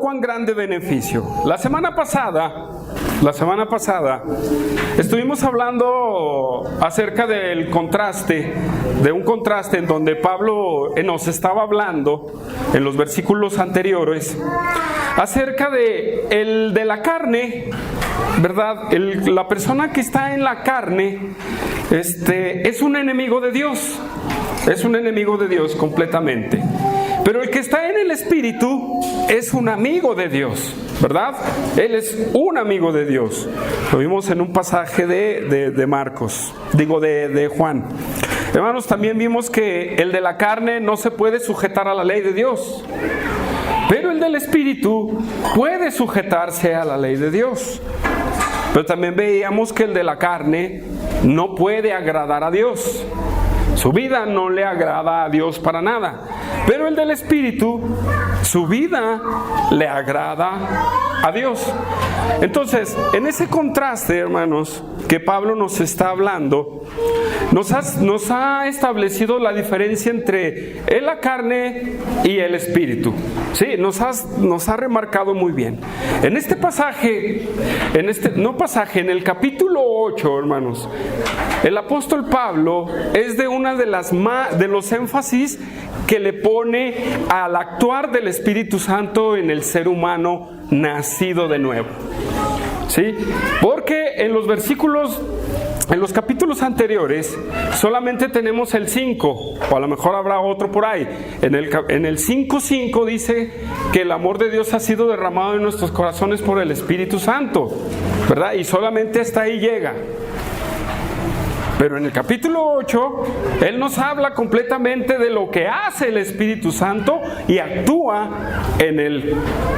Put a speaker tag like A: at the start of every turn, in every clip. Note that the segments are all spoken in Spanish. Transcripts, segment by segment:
A: cuán grande beneficio. La semana pasada estuvimos hablando acerca del contraste, de un contraste en donde Pablo nos estaba hablando en los versículos anteriores acerca de la carne, ¿verdad? La persona que está en la carne es un enemigo de Dios. Es un enemigo de Dios completamente. Pero el que está en el Espíritu es un amigo de Dios, ¿verdad? Él es un amigo de Dios. Lo vimos en un pasaje de Marcos, de Juan. Hermanos, también vimos que el de la carne no se puede sujetar a la ley de Dios. Pero el del Espíritu puede sujetarse a la ley de Dios. Pero también veíamos que el de la carne no puede agradar a Dios. Su vida no le agrada a Dios para nada. Pero el del Espíritu, su vida le agrada a Dios. Entonces, en ese contraste, hermanos, que Pablo nos está hablando, nos ha establecido la diferencia entre la carne y el Espíritu. Sí, nos ha remarcado muy bien. En este pasaje, en el capítulo 8, hermanos, el apóstol Pablo es de una de los énfasis que le pone al actuar del Espíritu Santo en el ser humano nacido de nuevo. ¿Sí? Porque en los capítulos anteriores solamente tenemos el 5, o a lo mejor habrá otro por ahí. En el 5:5 dice que el amor de Dios ha sido derramado en nuestros corazones por el Espíritu Santo, ¿verdad? Y solamente hasta ahí llega. Pero en el capítulo 8, Él nos habla completamente de lo que hace el Espíritu Santo y actúa en el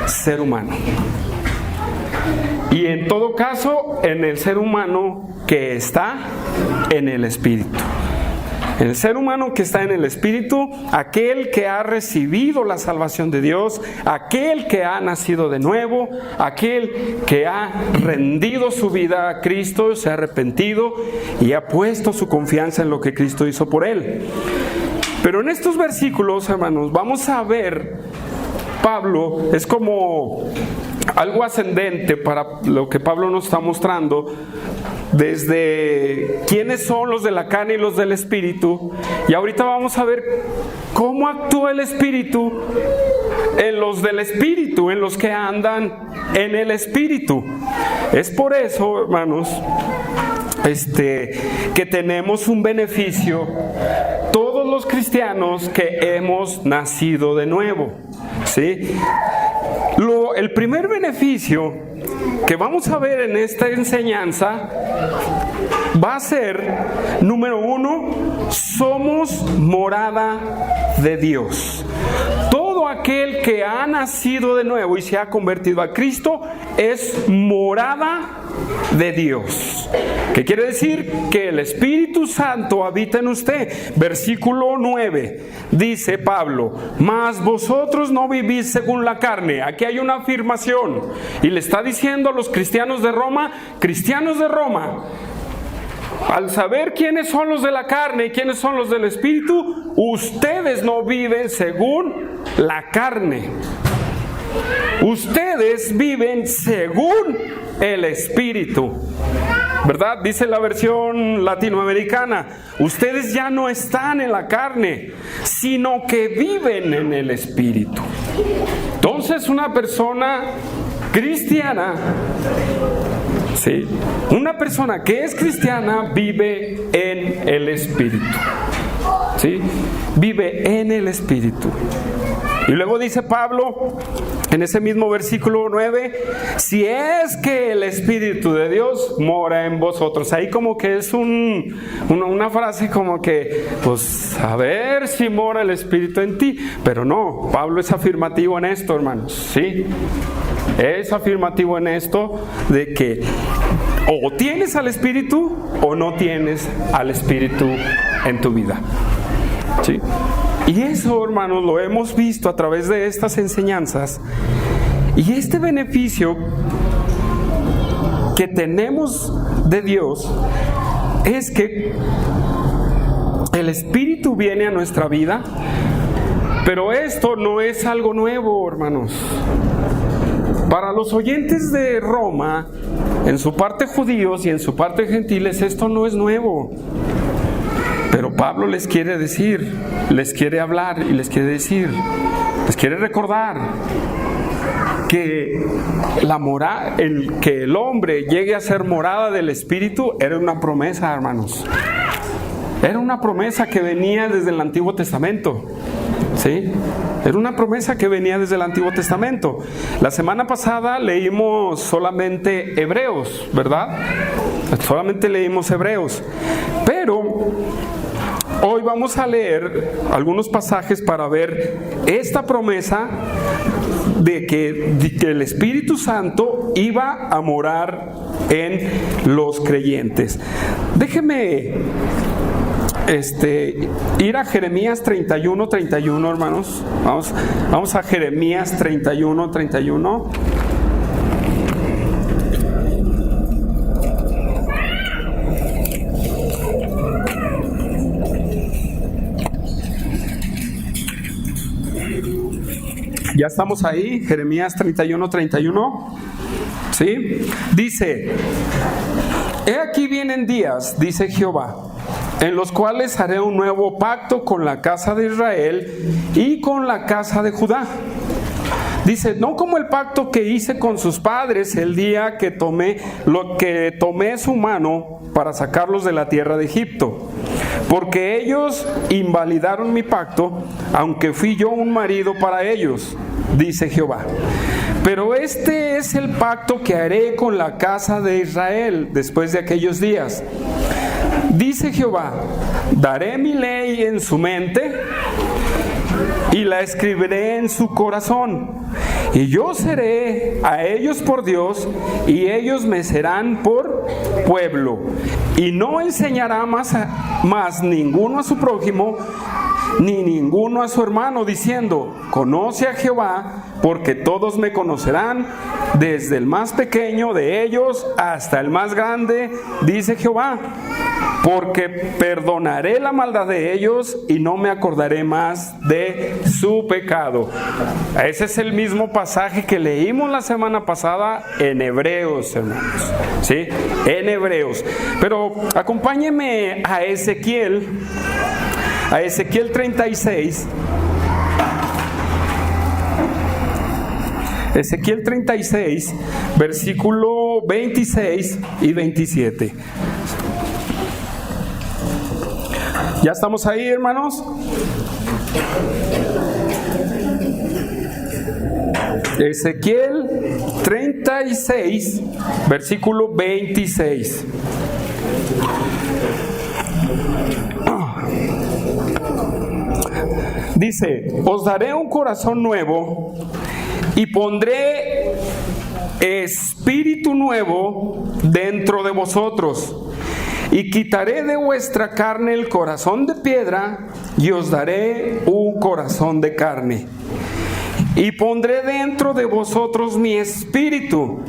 A: ser humano. Y en todo caso, en el ser humano que está en el Espíritu. El ser humano que está en el Espíritu, aquel que ha recibido la salvación de Dios, aquel que ha nacido de nuevo, aquel que ha rendido su vida a Cristo, se ha arrepentido y ha puesto su confianza en lo que Cristo hizo por él. Pero en estos versículos, hermanos, vamos a ver, Pablo es como algo ascendente para lo que Pablo nos está mostrando, desde quiénes son los de la carne y los del Espíritu, y ahorita vamos a ver cómo actúa el Espíritu en los del Espíritu, en los que andan en el Espíritu. Es por eso, hermanos, que tenemos un beneficio todos los cristianos que hemos nacido de nuevo, ¿sí? El primer beneficio que vamos a ver en esta enseñanza va a ser, número 1, somos morada de Dios. Todo aquel que ha nacido de nuevo y se ha convertido a Cristo es morada de Dios. ¿Qué quiere decir? Que el Espíritu Santo habita en usted. Versículo 9 dice Pablo: mas vosotros no vivís según la carne. Aquí hay una afirmación y le está diciendo a los cristianos de Roma, al saber quiénes son los de la carne y quiénes son los del Espíritu, ustedes no viven según la carne. Ustedes viven según el Espíritu, ¿verdad? Dice la versión latinoamericana: ustedes ya no están en la carne, sino que viven en el Espíritu. Entonces, una persona cristiana, ¿sí? Una persona que es cristiana vive en el Espíritu, ¿sí? Vive en el Espíritu. Y luego dice Pablo en ese mismo versículo 9: si es que el Espíritu de Dios mora en vosotros. Ahí como que es una frase como que, pues, a ver si mora el Espíritu en ti. Pero no, Pablo es afirmativo en esto, hermanos, ¿sí? Es afirmativo en esto de que o tienes al Espíritu o no tienes al Espíritu en tu vida, ¿sí? Y eso, hermanos, lo hemos visto a través de estas enseñanzas. Y este beneficio que tenemos de Dios es que el Espíritu viene a nuestra vida, pero esto no es algo nuevo, hermanos. Para los oyentes de Roma, en su parte judíos y en su parte gentiles, esto no es nuevo. Pero Pablo les quiere decir, les quiere hablar y les quiere decir, les quiere recordar que que el hombre llegue a ser morada del Espíritu era una promesa, hermanos. Era una promesa que venía desde el Antiguo Testamento. ¿Sí? Era una promesa que venía desde el Antiguo Testamento. La semana pasada leímos solamente Hebreos, ¿verdad? Solamente leímos Hebreos. Pero hoy vamos a leer algunos pasajes para ver esta promesa de que el Espíritu Santo iba a morar en los creyentes. Déjeme ir a Jeremías 31, hermanos. Vamos a Jeremías 31. Ya estamos ahí, Jeremías 31. ¿Sí? Dice: he aquí vienen días, dice Jehová, en los cuales haré un nuevo pacto con la casa de Israel y con la casa de Judá. Dice, no como el pacto que hice con sus padres el día que tomé su mano para sacarlos de la tierra de Egipto, porque ellos invalidaron mi pacto, aunque fui yo un marido para ellos, dice Jehová. Pero este es el pacto que haré con la casa de Israel después de aquellos días. Dice Jehová, daré mi ley en su mente y la escribiré en su corazón. Y yo seré a ellos por Dios y ellos me serán por pueblo. Y no enseñará más ninguno a su prójimo ni ninguno a su hermano, diciendo, conoce a Jehová, porque todos me conocerán, desde el más pequeño de ellos hasta el más grande, dice Jehová. Porque perdonaré la maldad de ellos y no me acordaré más de su pecado. Ese es el mismo pasaje que leímos la semana pasada en Hebreos, hermanos. ¿Sí? En Hebreos. Pero acompáñeme a Ezequiel 36. Ezequiel 36, versículo 26 y 27. ¿Ya estamos ahí, hermanos? Ezequiel 36, versículo 26. Dice, os daré un corazón nuevo y pondré espíritu nuevo dentro de vosotros. Y quitaré de vuestra carne el corazón de piedra y os daré un corazón de carne. Y pondré dentro de vosotros mi espíritu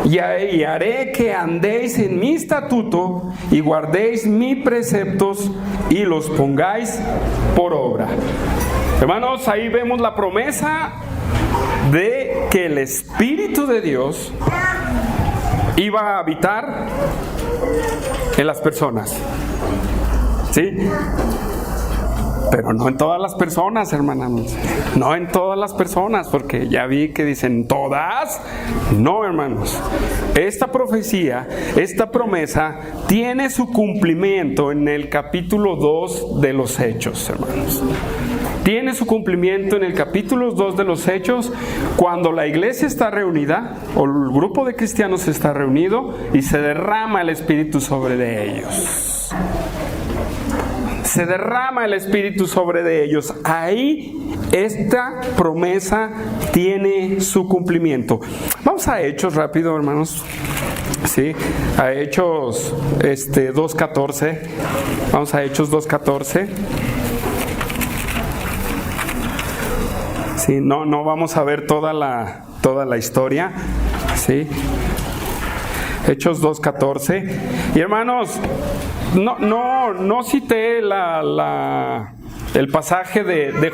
A: y haré que andéis en mi estatuto y guardéis mis preceptos y los pongáis por obra. Hermanos, ahí vemos la promesa de que el Espíritu de Dios iba a habitar en las personas. ¿Sí? Pero no en todas las personas, hermanos. No en todas las personas, porque ya vi que dicen todas. No, hermanos. Esta profecía, esta promesa, tiene su cumplimiento en el capítulo 2 de los Hechos, hermanos. Tiene su cumplimiento en el capítulo 2 de los Hechos, cuando la iglesia está reunida, o el grupo de cristianos está reunido, y se derrama el Espíritu sobre de ellos. Se derrama el Espíritu sobre de ellos. Ahí esta promesa tiene su cumplimiento. Vamos a Hechos rápido, hermanos. Sí, a Hechos 2:14. Vamos a Hechos 2:14. Sí, no vamos a ver toda la historia. Sí. Hechos 2:14. Y hermanos, no cité la el pasaje de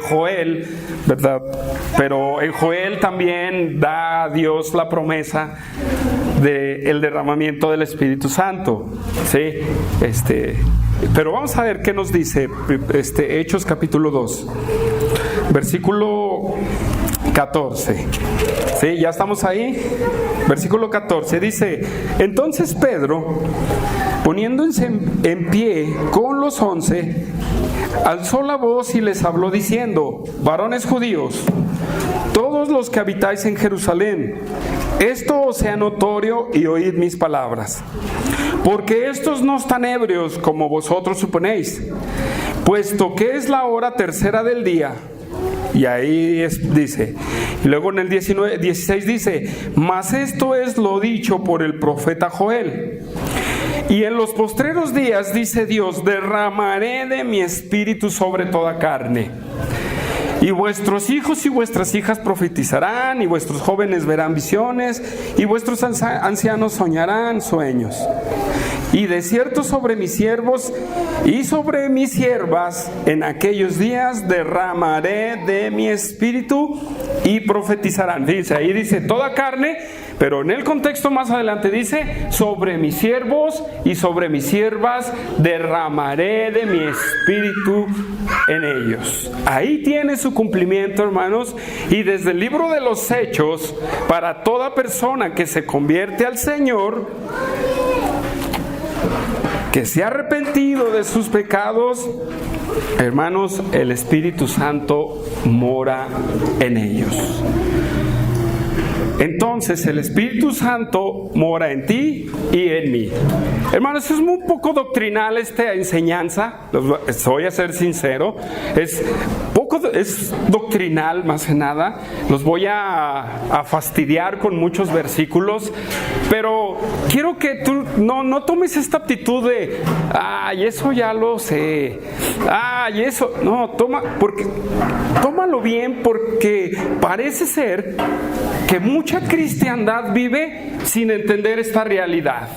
A: Joel, ¿verdad? Pero en Joel también da a Dios la promesa del derramamiento del Espíritu Santo, ¿sí? Pero vamos a ver qué nos dice Hechos capítulo 2, versículo 14. ¿Sí? ¿Ya estamos ahí? Versículo 14 dice: entonces Pedro, poniéndose en pie con los 11, alzó la voz y les habló diciendo: varones judíos, todos los que habitáis en Jerusalén, esto os sea notorio y oíd mis palabras. Porque estos no están ebrios como vosotros suponéis, puesto que es la hora tercera del día. Y ahí dice, y luego en el 16 dice: mas esto es lo dicho por el profeta Joel. Y en los postreros días, dice Dios, derramaré de mi espíritu sobre toda carne. Y vuestros hijos y vuestras hijas profetizarán, y vuestros jóvenes verán visiones, y vuestros ancianos soñarán sueños. Y de cierto sobre mis siervos y sobre mis siervas en aquellos días derramaré de mi espíritu y profetizarán. Dice, ahí dice toda carne, pero en el contexto más adelante dice: sobre mis siervos y sobre mis siervas derramaré de mi espíritu en ellos. Ahí tiene su cumplimiento, hermanos. Y desde el libro de los Hechos, para toda persona que se convierte al Señor, que se ha arrepentido de sus pecados, hermanos, el Espíritu Santo mora en ellos. Entonces el Espíritu Santo mora en ti y en mí. Hermanos, es un poco doctrinal esta enseñanza, voy a ser sincero, es doctrinal más que nada. Los voy a fastidiar con muchos versículos, pero quiero que tú no tomes esta actitud de ay, eso ya lo sé, ay, eso, no, tómalo bien, porque parece ser que mucha cristiandad vive sin entender esta realidad.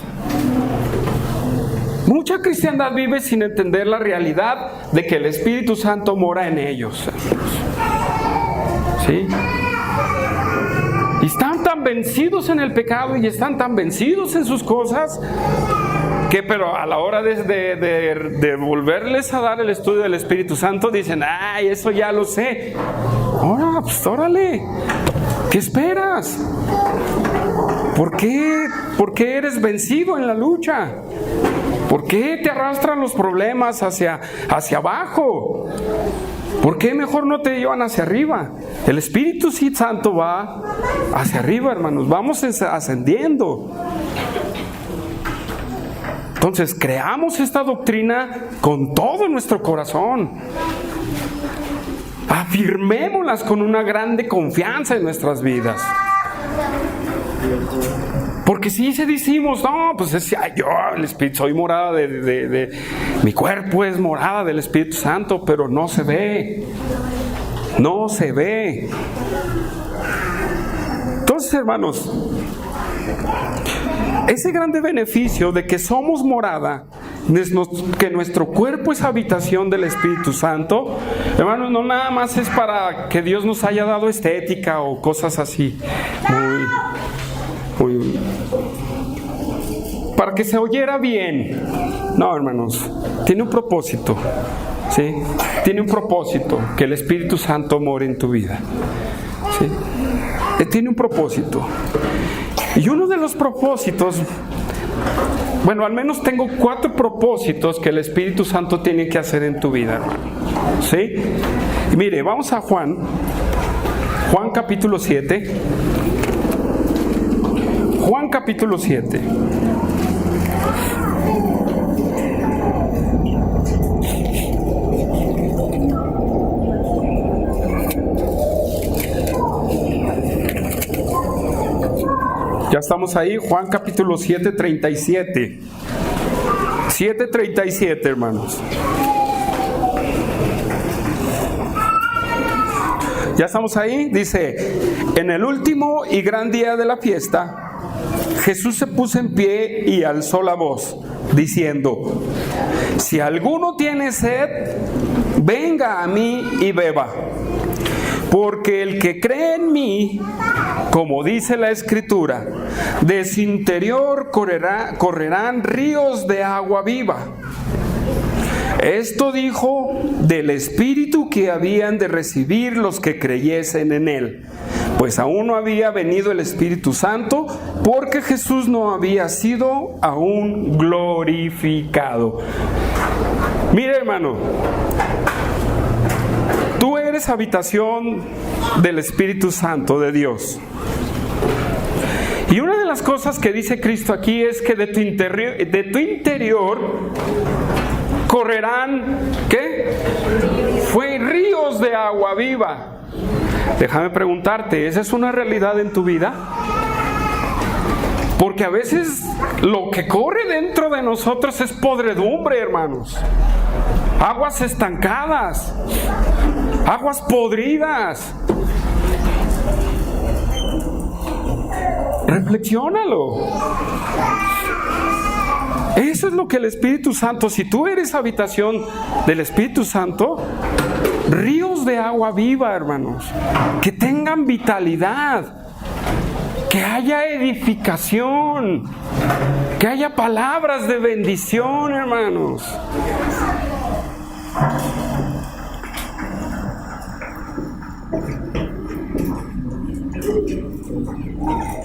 A: Mucha cristiandad vive sin entender la realidad de que el Espíritu Santo mora en ellos. ¿Sí? Y están tan vencidos en el pecado y están tan vencidos en sus cosas que, pero a la hora de volverles a dar el estudio del Espíritu Santo, dicen: ay, eso ya lo sé. Ahora, pues órale, ¿qué esperas? ¿Por qué eres vencido en la lucha? ¿Por qué te arrastran los problemas hacia abajo? ¿Por qué mejor no te llevan hacia arriba? El Espíritu Santo va hacia arriba, hermanos. Vamos ascendiendo. Entonces, creamos esta doctrina con todo nuestro corazón. Afirmémoslas con una grande confianza en nuestras vidas. Porque si decimos, no, pues yo, el Espíritu, soy morada mi cuerpo es morada del Espíritu Santo, pero no se ve. No se ve. Entonces, hermanos, ese grande beneficio de que somos morada, que nuestro cuerpo es habitación del Espíritu Santo, hermanos, no nada más es para que Dios nos haya dado estética o cosas así, muy para que se oyera bien. No, hermanos, tiene un propósito, ¿sí? Tiene un propósito, que el Espíritu Santo more en tu vida, ¿sí? Tiene un propósito. Y uno de los propósitos, bueno, al menos tengo 4 propósitos que el Espíritu Santo tiene que hacer en tu vida, hermano, ¿sí? Y mire, vamos a Juan capítulo 7. Juan capítulo 7. Ya estamos ahí, Juan capítulo 7, 37. 7:37, hermanos. Ya estamos ahí, dice: en el último y gran día de la fiesta, Jesús se puso en pie y alzó la voz, diciendo: si alguno tiene sed, venga a mí y beba. Porque el que cree en mí, como dice la Escritura, de su interior correrán ríos de agua viva. Esto dijo del Espíritu que habían de recibir los que creyesen en Él, pues aún no había venido el Espíritu Santo, porque Jesús no había sido aún glorificado. Mire, hermano, tú eres habitación del Espíritu Santo de Dios. Y una de las cosas que dice Cristo aquí es que de tu interior correrán, ¿qué? Fue ríos de agua viva. Déjame preguntarte, ¿esa es una realidad en tu vida? Porque a veces lo que corre dentro de nosotros es podredumbre, hermanos. Aguas estancadas, aguas podridas. Reflexiónalo. Eso es lo que el Espíritu Santo, si tú eres habitación del Espíritu Santo, ríos de agua viva, hermanos, que tengan vitalidad, que haya edificación, que haya palabras de bendición, hermanos.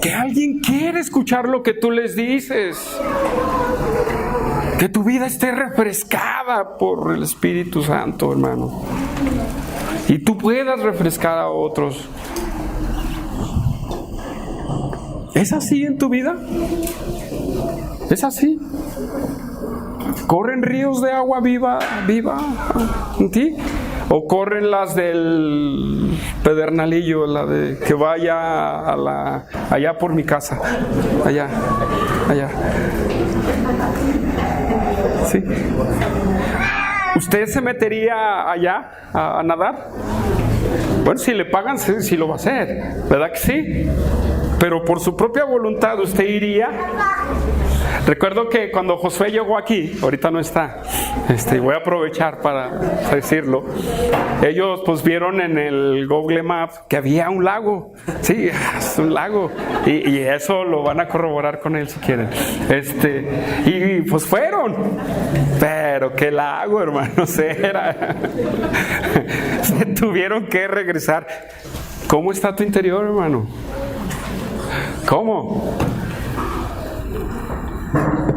A: Que alguien quiere escuchar lo que tú les dices. Que tu vida esté refrescada por el Espíritu Santo, hermano. Y tú puedas refrescar a otros. ¿Es así en tu vida? ¿Es así? ¿Corren ríos de agua viva en ti? ¿O corren las del Pedernalillo, la de que vaya allá por mi casa? Allá. ¿Sí? ¿Usted se metería allá a nadar? Bueno, si le pagan, sí lo va a hacer, ¿verdad que sí? Pero por su propia voluntad, ¿usted iría? Recuerdo que cuando Josué llegó aquí, ahorita no está, voy a aprovechar para decirlo, ellos pues vieron en el Google Maps que había un lago, sí, es un lago, y eso lo van a corroborar con él si quieren, y pues fueron, pero qué lago, hermanos, era, se tuvieron que regresar. ¿Cómo está tu interior, hermano? ¿Cómo?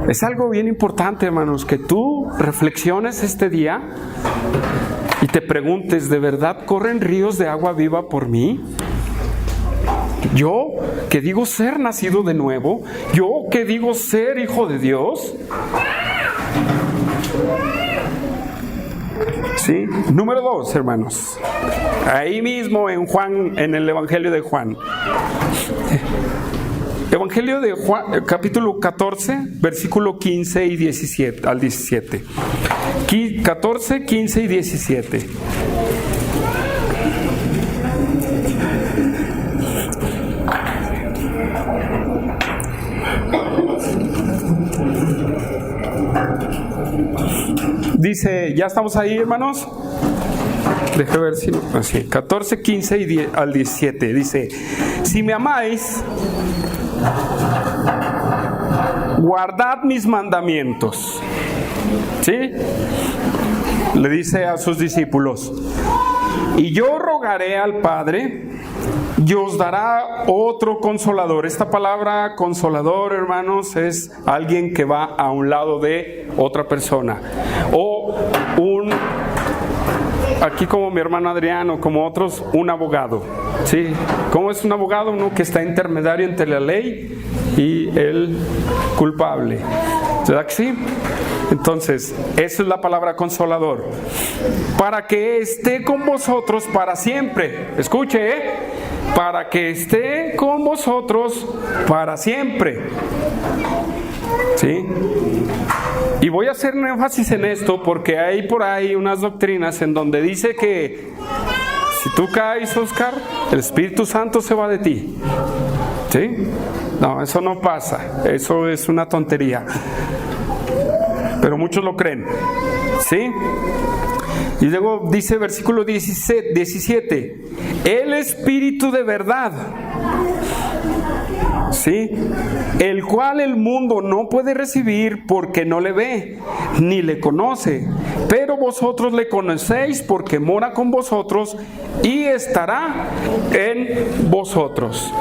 A: Es algo bien importante, hermanos, que tú reflexiones este día y te preguntes, ¿de verdad corren ríos de agua viva por mí? Yo, que digo ser nacido de nuevo, yo que digo ser hijo de Dios. ¿Sí? Número 2, hermanos. Ahí mismo en Juan, en el Evangelio de Juan. Evangelio de Juan, capítulo 14, versículo 15 y 17, al 17. 14, 15 y 17. Dice, ¿ya estamos ahí, hermanos? Déjame ver si... Así, 14, 15 y 10, al 17. Dice, si me amáis, guardad mis mandamientos. ¿Sí? Le dice a sus discípulos, y yo rogaré al Padre, y os dará otro consolador. Esta palabra consolador, hermanos, es alguien que va a un lado de otra persona. O aquí como mi hermano Adriano, como otros, un abogado. ¿Sí? ¿Cómo es un abogado? Uno que está intermediario entre la ley y el culpable. ¿Verdad que sí? Entonces, esa es la palabra consolador. Para que esté con vosotros para siempre. Escuche, para que esté con vosotros para siempre. ¿Sí? Y voy a hacer un énfasis en esto porque hay por ahí unas doctrinas en donde dice que si tú caes, Oscar, el Espíritu Santo se va de ti. ¿Sí? No, eso no pasa. Eso es una tontería. pero muchos lo creen, ¿sí? Y luego dice versículo 17, el Espíritu de verdad, ¿sí? El cual el mundo no puede recibir porque no le ve, ni le conoce, pero vosotros le conocéis porque mora con vosotros y estará en vosotros.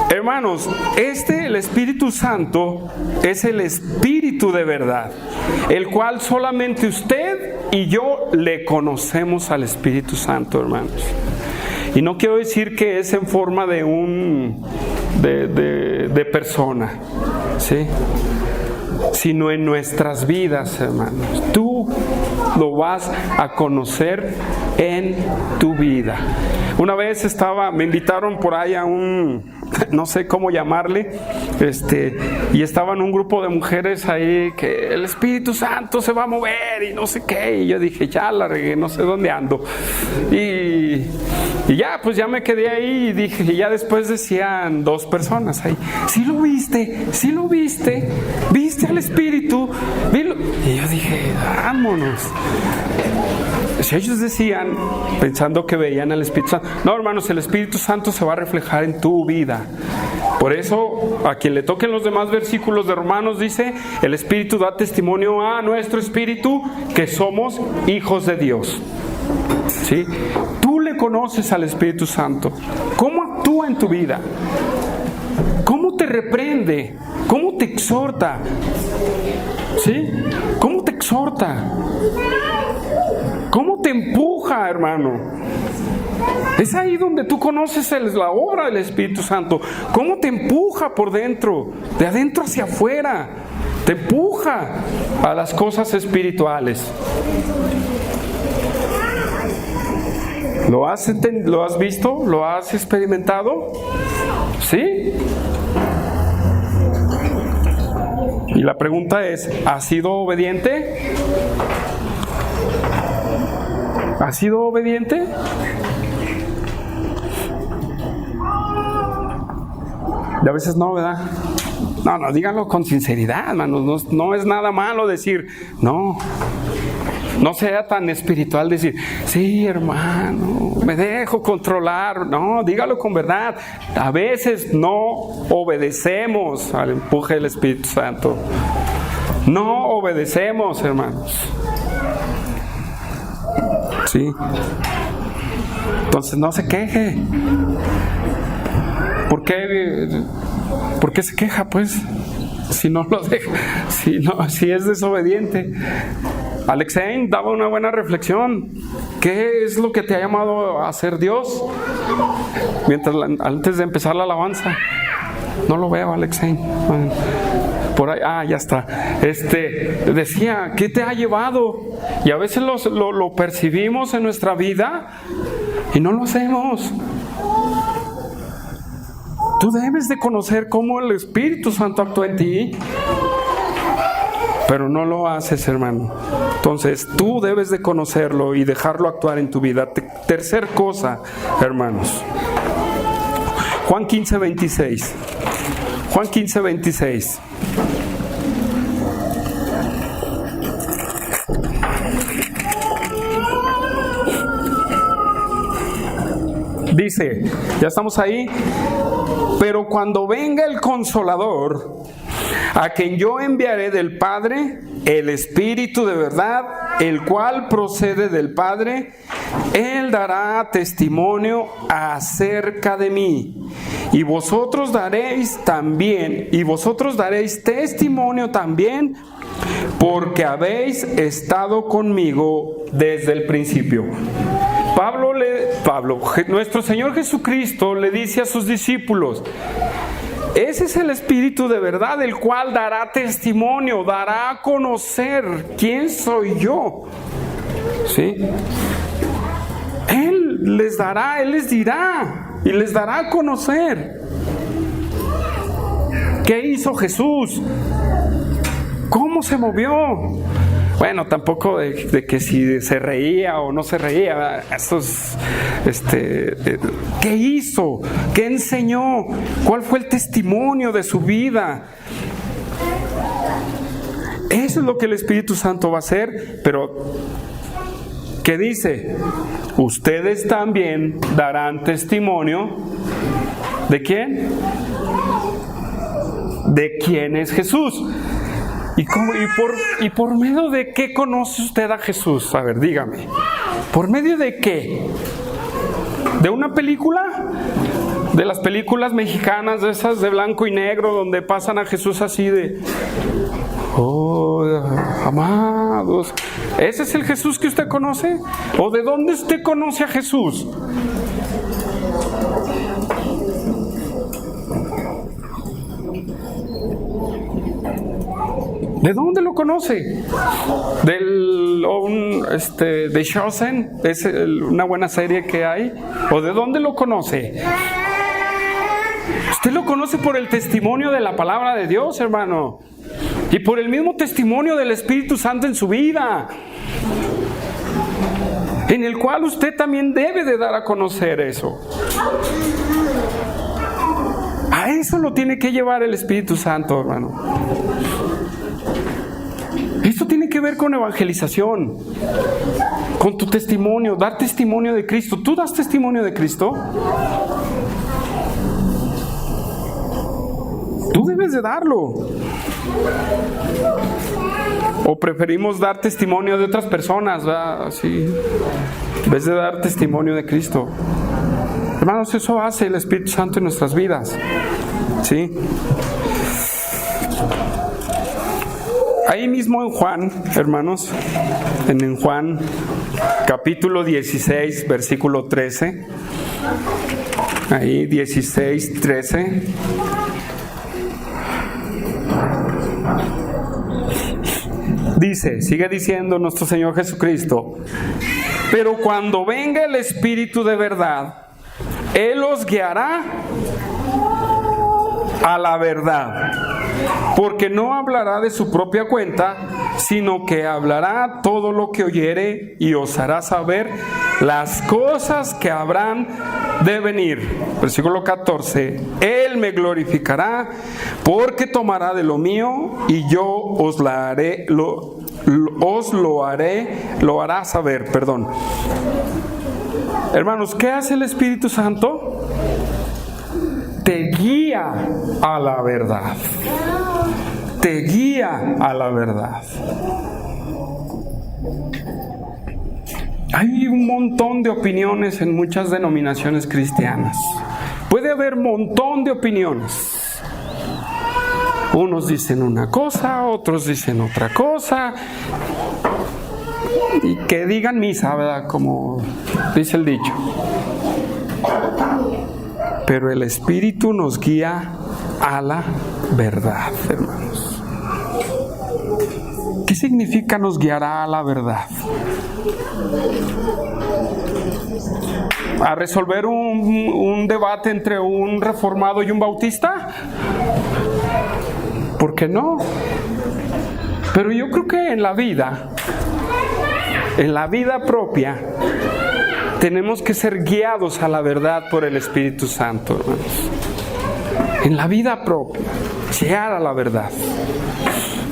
A: Hermanos, el Espíritu Santo es el Espíritu de verdad, el cual solamente usted y yo le conocemos al Espíritu Santo, hermanos. Y no quiero decir que es en forma de de persona, ¿sí? Sino en nuestras vidas, hermanos. Tú lo vas a conocer en tu vida. Una vez me invitaron por ahí a no sé cómo llamarle, y estaban un grupo de mujeres ahí que el Espíritu Santo se va a mover y no sé qué, y yo dije, ya la regué, no sé dónde ando, y ya, pues ya me quedé ahí y dije, y ya después decían dos personas ahí, ¿sí lo viste? ¿Sí lo viste? ¿Viste al Espíritu? ¿Vilo? Y yo dije, vámonos. Si ellos decían, pensando que veían al Espíritu Santo, no, hermanos, el Espíritu Santo se va a reflejar en tu vida. Por eso, a quien le toquen los demás versículos de Romanos, dice, el Espíritu da testimonio a nuestro espíritu que somos hijos de Dios. ¿Sí? Tú le conoces al Espíritu Santo. ¿Cómo actúa en tu vida? ¿Cómo te reprende? ¿Cómo te exhorta? ¿Sí? ¿Cómo te exhorta? ¿Cómo te empuja, hermano? Es ahí donde tú conoces la obra del Espíritu Santo. ¿Cómo te empuja por dentro? De adentro hacia afuera. Te empuja a las cosas espirituales. ¿Lo has visto? ¿Lo has experimentado? ¿Sí? Y la pregunta es, ¿has sido obediente? ¿Has sido obediente? Y a veces no, ¿verdad? No, díganlo con sinceridad, hermanos. No es nada malo decir, no sea tan espiritual decir, sí, hermano, me dejo controlar. No, dígalo con verdad. A veces no obedecemos al empuje del Espíritu Santo. No obedecemos, hermanos. Sí. Entonces no se queje. ¿Por qué se queja, pues? Si no lo deja, si es desobediente. Alexei daba una buena reflexión. ¿Qué es lo que te ha llamado a hacer Dios? Antes de empezar la alabanza. No lo veo, Alexei. Por ahí, ya está. Decía, ¿qué te ha llevado? Y a veces lo percibimos en nuestra vida y no lo hacemos. Tú debes de conocer cómo el Espíritu Santo actúa en ti, pero no lo haces, hermano. Entonces tú debes de conocerlo y dejarlo actuar en tu vida. Tercer cosa, hermanos. Juan 15:26. Juan 15:26. Dice, ya estamos ahí. Pero cuando venga el Consolador, a quien yo enviaré del Padre, el Espíritu de verdad, el cual procede del Padre, Él dará testimonio acerca de mí. Y vosotros daréis testimonio también, porque habéis estado conmigo desde el principio. Nuestro Señor Jesucristo le dice a sus discípulos, ese es el Espíritu de verdad, el cual dará testimonio, dará a conocer quién soy yo. ¿Sí? Él les dirá y les dará a conocer. ¿Qué hizo Jesús? ¿Cómo se movió? Bueno, tampoco de que si se reía o no se reía. Eso es, ¿qué hizo? ¿Qué enseñó? ¿Cuál fue el testimonio de su vida? Eso es lo que el Espíritu Santo va a hacer, pero ¿qué dice? Ustedes también darán testimonio. ¿De quién? De quién es Jesús. ¿Y por medio de qué conoce usted a Jesús? A ver, dígame. ¿Por medio de qué? ¿De una película? De las películas mexicanas, de esas de blanco y negro, donde pasan a Jesús así de... Oh, amados. ¿Ese es el Jesús que usted conoce? ¿O de dónde usted conoce a Jesús? ¿De dónde lo conoce? ¿De Chosen? ¿Es una buena serie que hay? ¿O de dónde lo conoce? Usted lo conoce por el testimonio de la palabra de Dios, hermano. Y por el mismo testimonio del Espíritu Santo en su vida, en el cual usted también debe de dar a conocer eso. A eso lo tiene que llevar el Espíritu Santo, hermano. Esto tiene que ver con evangelización, con tu testimonio, dar testimonio de Cristo. ¿Tú das testimonio de Cristo? Tú debes de darlo. O preferimos dar testimonio de otras personas, ¿verdad? Así, en vez de dar testimonio de Cristo. Hermanos, eso hace el Espíritu Santo en nuestras vidas. ¿Sí? Ahí mismo en Juan, hermanos, en Juan capítulo 16, versículo 13. Ahí 16, 13. Dice, sigue diciendo nuestro Señor Jesucristo: pero cuando venga el Espíritu de verdad, Él os guiará a la verdad, porque no hablará de su propia cuenta, sino que hablará todo lo que oyere y os hará saber las cosas que habrán de venir. Versículo 14: Él me glorificará, porque tomará de lo mío y yo os lo hará saber. Hermanos, ¿qué hace el Espíritu Santo? Te guía a la verdad. Te guía a la verdad. Hay un montón de opiniones en muchas denominaciones cristianas. Puede haber un montón de opiniones. Unos dicen una cosa, otros dicen otra cosa. Y que digan misa, ¿verdad? Como dice el dicho. Pero el Espíritu nos guía a la verdad, hermanos. ¿Qué significa nos guiará a la verdad? ¿A resolver un debate entre un reformado y un bautista? ¿Por qué no? Pero yo creo que en la vida propia, tenemos que ser guiados a la verdad por el Espíritu Santo, hermanos. En la vida propia, llegar a la verdad.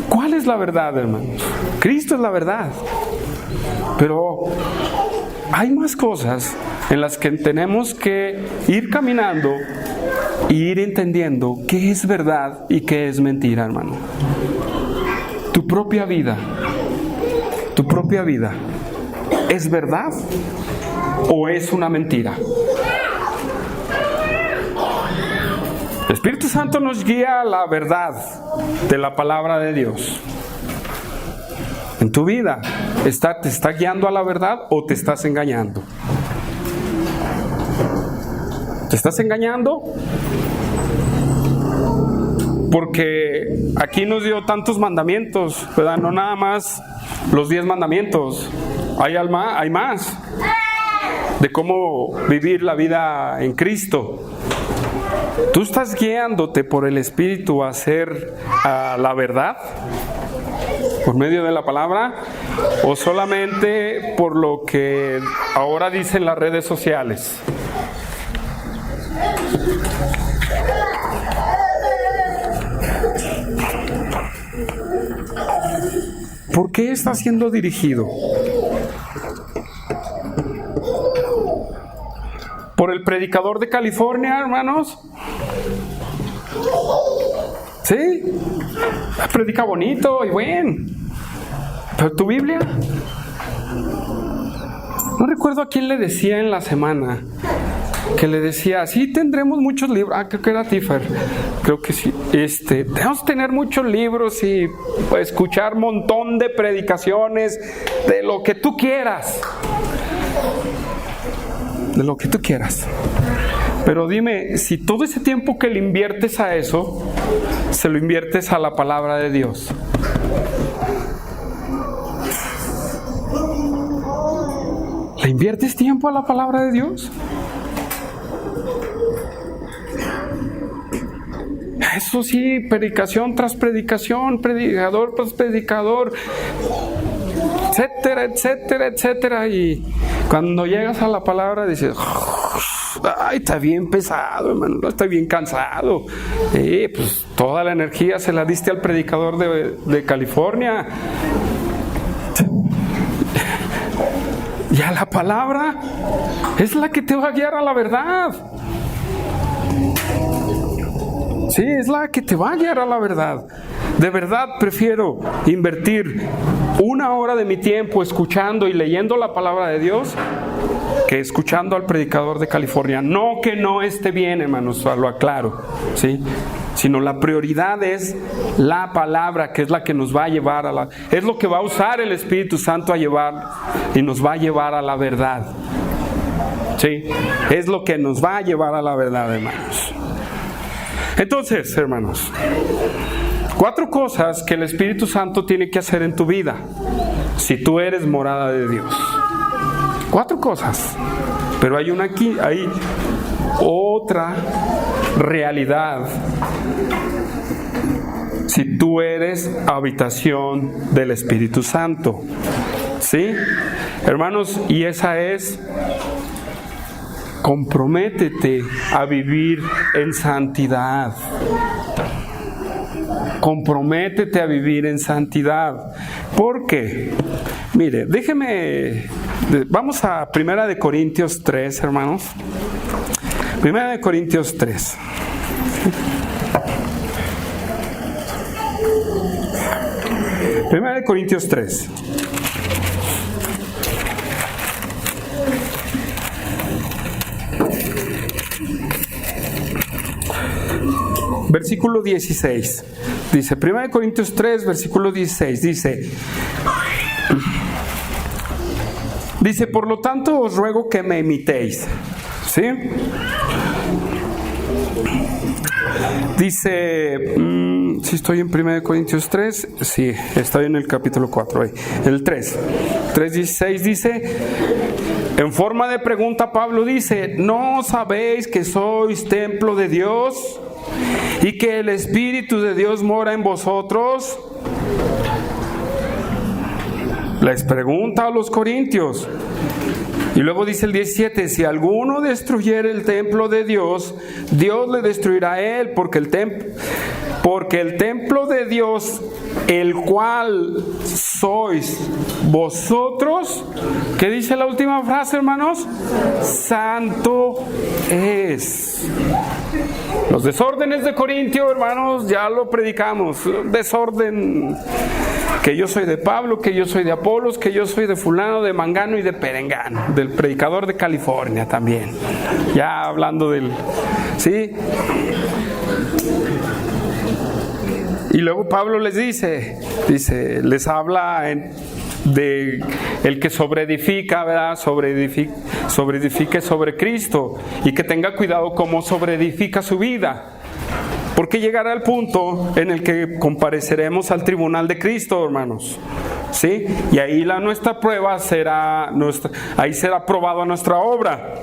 A: ¿Cuál es la verdad, hermanos? Cristo es la verdad. Pero hay más cosas en las que tenemos que ir caminando e ir entendiendo qué es verdad y qué es mentira, hermano. Tu propia vida, ¿es verdad o es una mentira? El Espíritu Santo nos guía a la verdad de la palabra de Dios. En tu vida, ¿te está guiando a la verdad o te estás engañando? ¿Te estás engañando? Porque aquí nos dio tantos mandamientos, ¿verdad? No nada más los 10 mandamientos. Hay más de cómo vivir la vida en Cristo. ¿Tú estás guiándote por el Espíritu a hacer la verdad por medio de la palabra, o solamente por lo que ahora dicen las redes sociales? ¿Por qué está siendo dirigido? ¿Por el predicador de California, hermanos? ¿Sí? Predica bonito y bueno. ¿Pero tu Biblia? No recuerdo a quién le decía en la semana. Que le decía, sí tendremos muchos libros. Creo que era Tiffer. Creo que sí. Tenemos que tener muchos libros y escuchar un montón de predicaciones de lo que tú quieras. De lo que tú quieras. Pero dime, si todo ese tiempo que le inviertes a eso, se lo inviertes a la palabra de Dios. ¿Le inviertes tiempo a la palabra de Dios? Eso sí, predicación tras predicación, predicador tras predicador, etcétera, etcétera, etcétera. Y cuando llegas a la palabra dices, ay, está bien pesado, hermano, estoy bien cansado. Pues toda la energía se la diste al predicador de California. Ya la palabra es la que te va a guiar a la verdad. Sí, es la que te va a guiar a la verdad. De verdad prefiero invertir 1 hora de mi tiempo escuchando y leyendo la palabra de Dios que escuchando al predicador de California. No que no esté bien, hermanos, lo aclaro, ¿sí? Sino la prioridad es la palabra, que es la que nos va a llevar es lo que va a usar el Espíritu Santo a llevar y nos va a llevar a la verdad. ¿Sí? Es lo que nos va a llevar a la verdad, hermanos. Entonces, hermanos, 4 cosas que el Espíritu Santo tiene que hacer en tu vida si tú eres morada de Dios. 4 cosas. Pero hay otra realidad si tú eres habitación del Espíritu Santo. ¿Sí? Hermanos, y esa es: comprométete a vivir en santidad. Comprométete a vivir en santidad. ¿Por qué? Mire, vamos a 1 Corintios 3, hermanos. 1 Corintios 3. Primera de Corintios 3. Versículo 16. Dice, 1 Corintios 3, versículo 16. Dice, por lo tanto os ruego que me imitéis. ¿Sí? Dice, si estoy en 1 Corintios 3, sí, estoy en el capítulo 4, el 3:16 dice, en forma de pregunta Pablo dice, ¿no sabéis que sois templo de Dios y que el Espíritu de Dios mora en vosotros? Les pregunta a los corintios. Y luego dice el 17, si alguno destruyere el templo de Dios, Dios le destruirá a él, porque el templo de Dios, el cual sois vosotros, ¿qué dice la última frase, hermanos? Santo es. Los desórdenes de Corintio, hermanos, ya lo predicamos. Desorden, que yo soy de Pablo, que yo soy de Apolos, que yo soy de fulano, de mangano y de perengano, del predicador de California también. Ya hablando del... ¿sí? Y luego Pablo les dice, les habla de el que sobreedifica, ¿verdad? Sobreedifique sobre Cristo y que tenga cuidado cómo sobreedifica su vida. Porque llegará el punto en el que compareceremos al tribunal de Cristo, hermanos. ¿Sí? Y ahí nuestra prueba será, ahí será probada nuestra obra.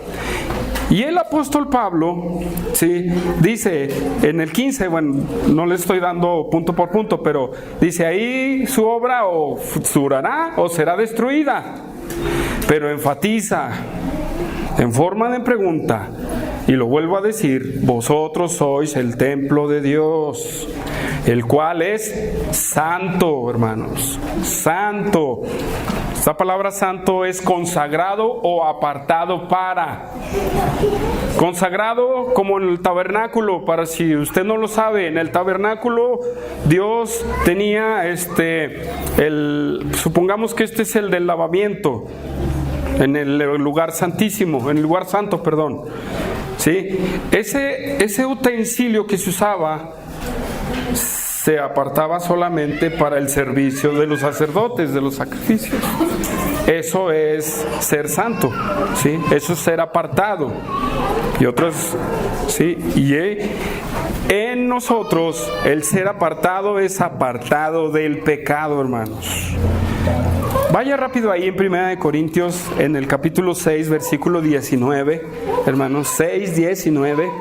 A: Y el apóstol Pablo, ¿sí? Dice en el 15, bueno, no le estoy dando punto por punto, pero dice ahí su obra o durará o será destruida. Pero enfatiza en forma de pregunta, y lo vuelvo a decir, vosotros sois el templo de Dios. el cual es santo, hermanos, santo. Esta palabra santo es consagrado o apartado para. Consagrado como en el tabernáculo, para si usted no lo sabe, en el tabernáculo Dios tenía supongamos que este es el del lavamiento, en el lugar santísimo, en el lugar santo, perdón. ¿Sí? Ese utensilio que se usaba se apartaba solamente para el servicio de los sacerdotes, de los sacrificios. Eso es ser santo, ¿sí? Eso es ser apartado. Y otros, ¿sí? Y en nosotros el ser apartado es apartado del pecado, hermanos. Vaya rápido ahí en 1 Corintios, en el capítulo 6, versículo 19, hermanos, 6:19.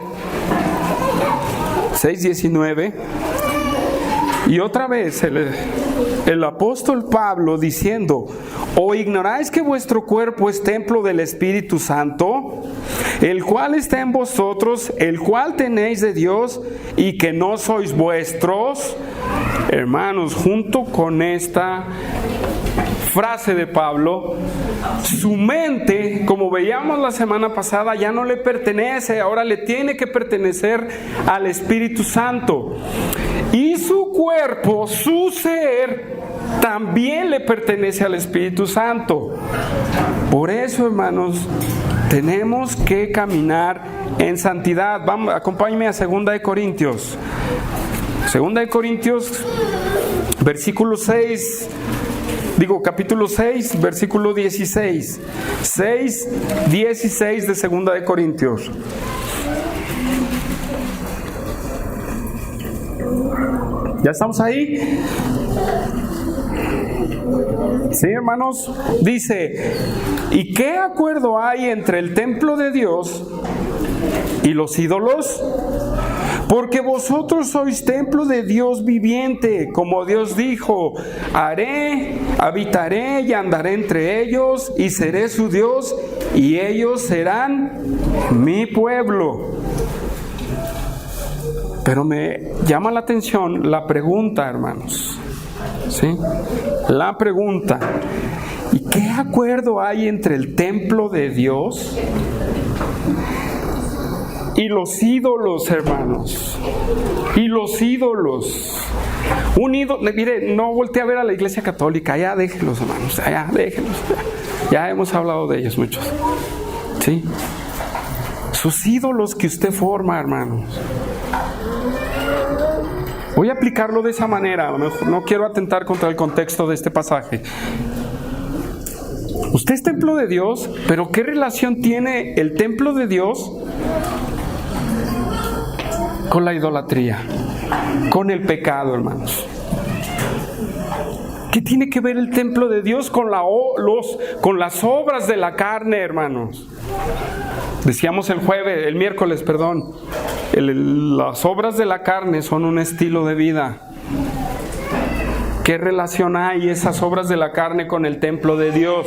A: Y otra vez el apóstol Pablo diciendo: ¿o ignoráis que vuestro cuerpo es templo del Espíritu Santo, el cual está en vosotros, el cual tenéis de Dios, y que no sois vuestros? Hermanos, junto con esta frase de Pablo, su mente, como veíamos la semana pasada, ya no le pertenece, ahora le tiene que pertenecer al Espíritu Santo. Y su cuerpo, su ser, también le pertenece al Espíritu Santo. Por eso, hermanos, tenemos que caminar en santidad. Vamos, acompáñenme a 2 Corintios. 2 Corintios, capítulo 6, versículo 16. 6:16 de 2 Corintios. ¿Ya estamos ahí? Sí, hermanos, dice: ¿y qué acuerdo hay entre el templo de Dios y los ídolos? Porque vosotros sois templo de Dios viviente, como Dios dijo: habitaré y andaré entre ellos, y seré su Dios, y ellos serán mi pueblo. Pero me llama la atención la pregunta, hermanos. ¿Sí? La pregunta: ¿y qué acuerdo hay entre el templo de Dios y los ídolos, hermanos? Y los ídolos. Un ídolo, mire, no voltee a ver a la Iglesia Católica, ya déjenlos, hermanos, ya déjenlos. Ya hemos hablado de ellos muchos. ¿Sí? Sus ídolos que usted forma, hermanos. Voy a aplicarlo de esa manera, no quiero atentar contra el contexto de este pasaje. Usted es templo de Dios, pero ¿qué relación tiene el templo de Dios con la idolatría, con el pecado, hermanos? ¿Qué tiene que ver el templo de Dios con las obras de la carne, hermanos? Decíamos el miércoles, las obras de la carne son un estilo de vida. ¿Qué relación hay esas obras de la carne con el templo de Dios?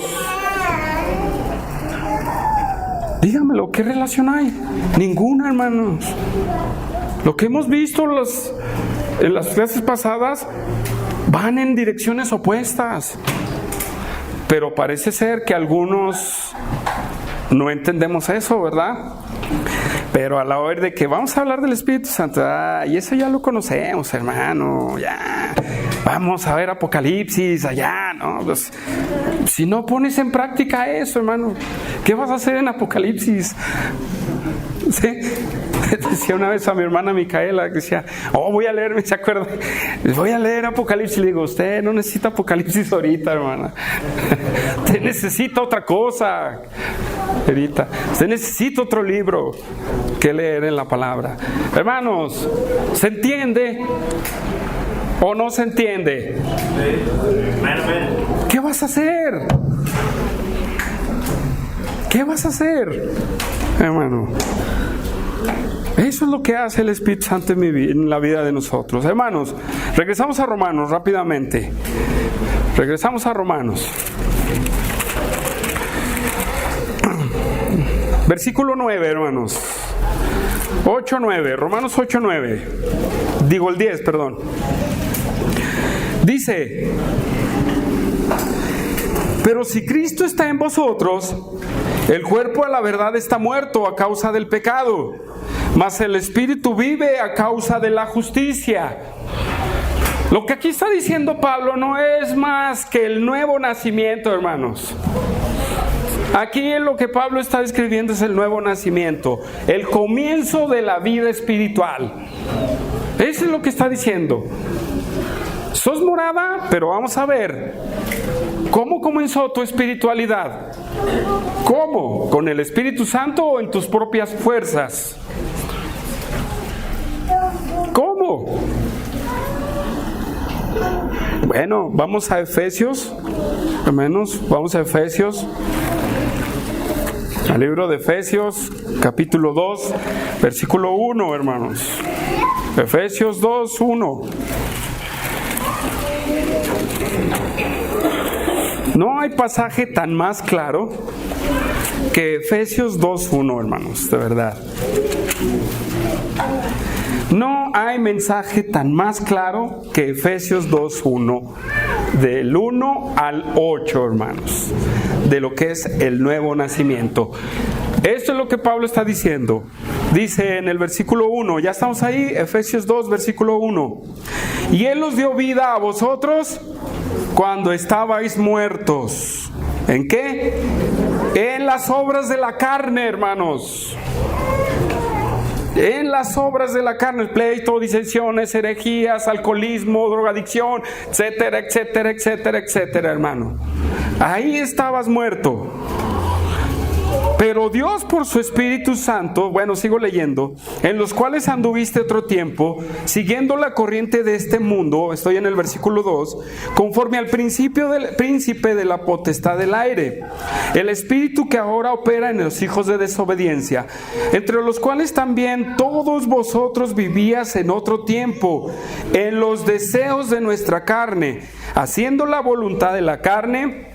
A: Dígamelo, ¿qué relación hay? Ninguna, hermanos. Lo que hemos visto en las clases pasadas van en direcciones opuestas. Pero parece ser que algunos no entendemos eso, ¿verdad? Pero a la hora de que vamos a hablar del Espíritu Santo, y eso ya lo conocemos, hermano, ya, vamos a ver Apocalipsis, allá, ¿no? Pues, si no pones en práctica eso, hermano, ¿qué vas a hacer en Apocalipsis? ¿Sí? Decía una vez a mi hermana Micaela, que decía: voy a leer, ¿se acuerda? Voy a leer Apocalipsis. Le digo: usted no necesita Apocalipsis ahorita, hermana. Usted necesita otra cosa ahorita. Usted necesita otro libro que leer en la palabra. Hermanos, ¿se entiende o no se entiende? ¿Qué vas a hacer? ¿Qué vas a hacer, hermano? Eso es lo que hace el Espíritu Santo en la vida de nosotros. Hermanos, regresamos a Romanos rápidamente. Regresamos a Romanos. Versículo 9, hermanos. 8:9, Romanos 8:9. Digo el 10, perdón. Dice: pero si Cristo está en vosotros, el cuerpo a la verdad está muerto a causa del pecado, mas el espíritu vive a causa de la justicia. Lo que aquí está diciendo Pablo no es más que el nuevo nacimiento, hermanos. Aquí lo que Pablo está describiendo es el nuevo nacimiento, el comienzo de la vida espiritual. Eso es lo que está diciendo. Sos morada, pero vamos a ver cómo comenzó tu espiritualidad. ¿Cómo? ¿Con el Espíritu Santo o en tus propias fuerzas? ¿Cómo? Bueno, vamos a Efesios, hermanos, vamos a Efesios, al libro de Efesios, capítulo 2, versículo 1, hermanos. Efesios 2, 1. No hay pasaje tan más claro que Efesios 2:1, hermanos, de verdad. No hay mensaje tan más claro que Efesios 2:1, del 1 al 8, hermanos, de lo que es el nuevo nacimiento. Esto es lo que Pablo está diciendo. Dice en el versículo 1, ya estamos ahí, Efesios 2, versículo 1. Y Él os dio vida a vosotros cuando estabais muertos. ¿En qué? En las obras de la carne, hermanos. En las obras de la carne, pleito, disensiones, herejías, alcoholismo, drogadicción, etcétera, etcétera, etcétera, etcétera, hermano. Ahí estabas muerto. Pero Dios por su Espíritu Santo, bueno, sigo leyendo, en los cuales anduviste otro tiempo, siguiendo la corriente de este mundo, estoy en el versículo 2, conforme al principio del príncipe de la potestad del aire, el espíritu que ahora opera en los hijos de desobediencia, entre los cuales también todos vosotros vivías en otro tiempo, en los deseos de nuestra carne, haciendo la voluntad de la carne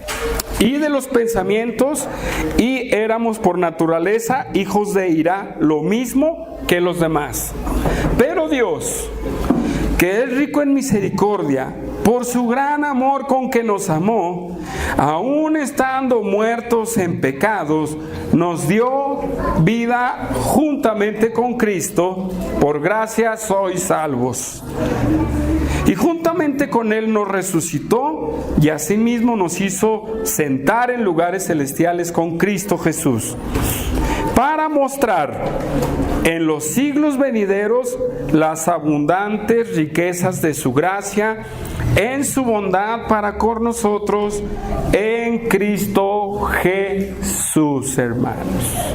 A: y de los pensamientos, y éramos por naturaleza hijos de ira, lo mismo que los demás. Pero Dios, que es rico en misericordia, por su gran amor con que nos amó, aun estando muertos en pecados, nos dio vida juntamente con Cristo. Por gracia sois salvos. Y juntamente con Él nos resucitó y asimismo nos hizo sentar en lugares celestiales con Cristo Jesús, para mostrar en los siglos venideros las abundantes riquezas de su gracia en su bondad para con nosotros en Cristo Jesús, hermanos.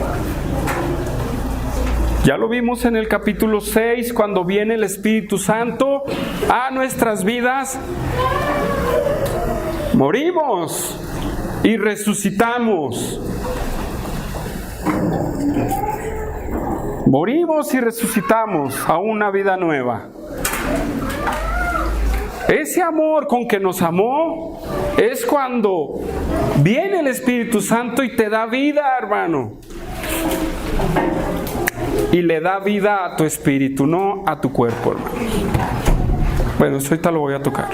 A: Ya lo vimos en el capítulo 6, cuando viene el Espíritu Santo a nuestras vidas, morimos y resucitamos. Morimos y resucitamos a una vida nueva. Ese amor con que nos amó es cuando viene el Espíritu Santo y te da vida, hermano. Y le da vida a tu espíritu, no a tu cuerpo, hermano. Bueno, eso ahorita lo voy a tocar.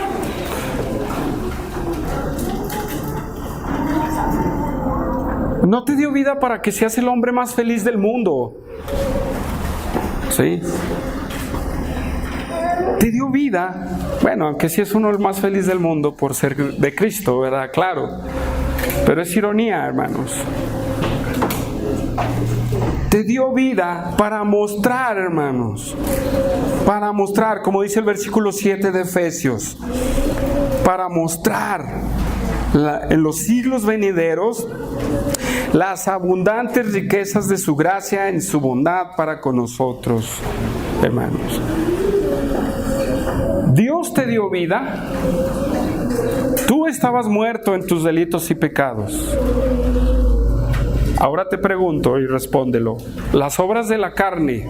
A: No te dio vida para que seas el hombre más feliz del mundo. ¿Sí? Te dio vida, bueno, aunque sí es uno el más feliz del mundo por ser de Cristo, ¿verdad? Claro. Pero es ironía, hermanos. Te dio vida para mostrar, hermanos, para mostrar, como dice el versículo 7 de Efesios, para mostrar en los siglos venideros las abundantes riquezas de su gracia en su bondad para con nosotros, hermanos. Dios te dio vida. Tú estabas muerto en tus delitos y pecados. Ahora te pregunto y respóndelo. Las obras de la carne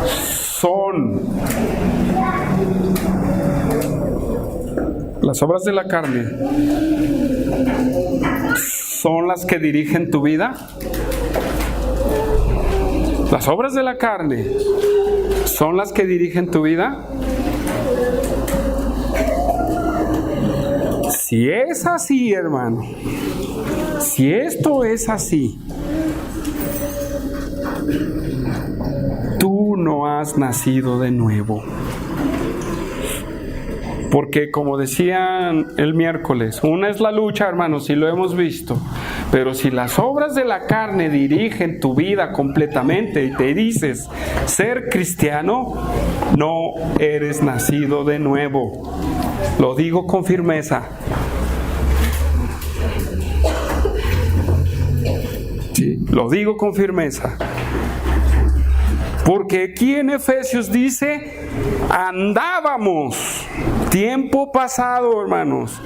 A: son... Las obras de la carne son las que dirigen tu vida? ¿Las obras de la carne son las que dirigen tu vida? Si es así, hermano, si esto es así, tú no has nacido de nuevo. Porque como decían el miércoles, una es la lucha, hermanos, y lo hemos visto. Pero si las obras de la carne dirigen tu vida completamente y te dices ser cristiano, no eres nacido de nuevo. Lo digo con firmeza. Sí, lo digo con firmeza. Porque aquí en Efesios dice, andábamos, tiempo pasado, hermanos,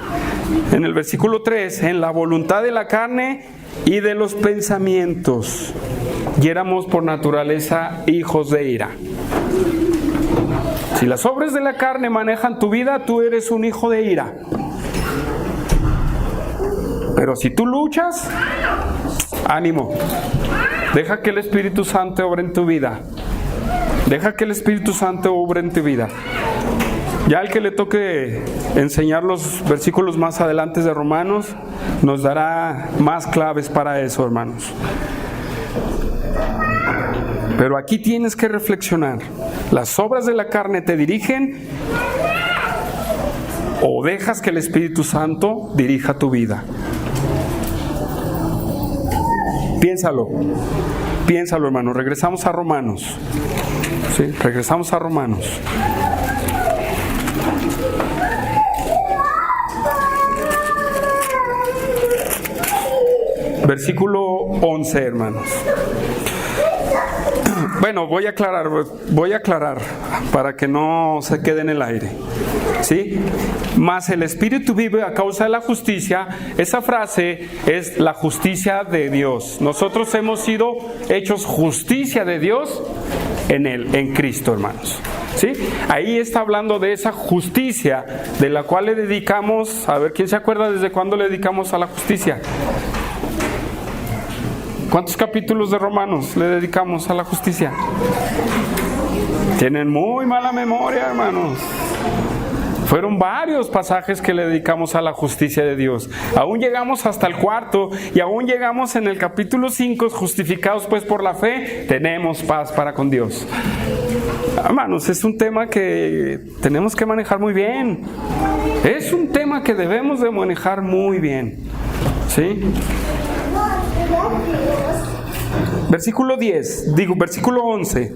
A: en el versículo 3, en la voluntad de la carne y de los pensamientos, y éramos por naturaleza hijos de ira. Si las obras de la carne manejan tu vida, tú eres un hijo de ira. Pero si tú luchas, ánimo, deja que el Espíritu Santo obre en tu vida. Deja que el Espíritu Santo obre en tu vida. Ya el que le toque enseñar los versículos más adelante de Romanos nos dará más claves para eso, hermanos. Pero aquí tienes que reflexionar. ¿Las obras de la carne te dirigen o dejas que el Espíritu Santo dirija tu vida? Piénsalo, hermano. Regresamos a Romanos. Sí, regresamos a Romanos. Versículo 11, hermanos. Bueno, voy a aclarar para que no se quede en el aire. ¿Sí? Mas el Espíritu vive a causa de la justicia. Esa frase es la justicia de Dios. Nosotros hemos sido hechos justicia de Dios en Él, en Cristo, hermanos. ¿Sí? Ahí está hablando de esa justicia de la cual le dedicamos. A ver, ¿quién se acuerda desde cuándo le dedicamos a la justicia? ¿Cuántos capítulos de Romanos le dedicamos a la justicia? Tienen muy mala memoria, hermanos. Fueron varios pasajes que le dedicamos a la justicia de Dios. Aún llegamos hasta el 4 y aún llegamos en el capítulo 5, justificados pues por la fe, tenemos paz para con Dios. Hermanos, es un tema que tenemos que manejar muy bien. Es un tema que debemos de manejar muy bien. ¿Sí? Versículo 11.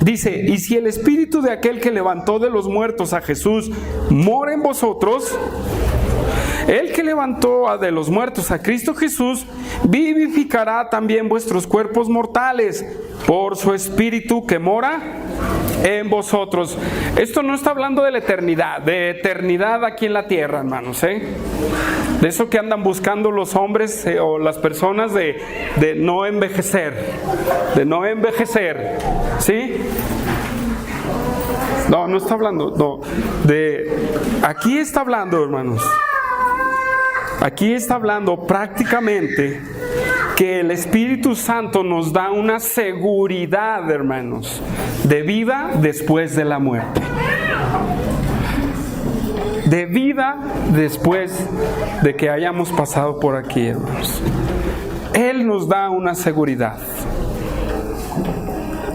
A: Dice, y si el Espíritu de aquel que levantó de los muertos a Jesús mora en vosotros, el que levantó de los muertos a Cristo Jesús, vivificará también vuestros cuerpos mortales por su Espíritu que mora en vosotros. Esto no está hablando de la eternidad, de eternidad aquí en la tierra, hermanos, de eso que andan buscando los hombres o las personas de no envejecer, ¿sí? No está hablando, aquí está hablando, hermanos. Aquí está hablando prácticamente que el Espíritu Santo nos da una seguridad, hermanos, de vida después de la muerte. De vida después de que hayamos pasado por aquí, hermanos. Él nos da una seguridad.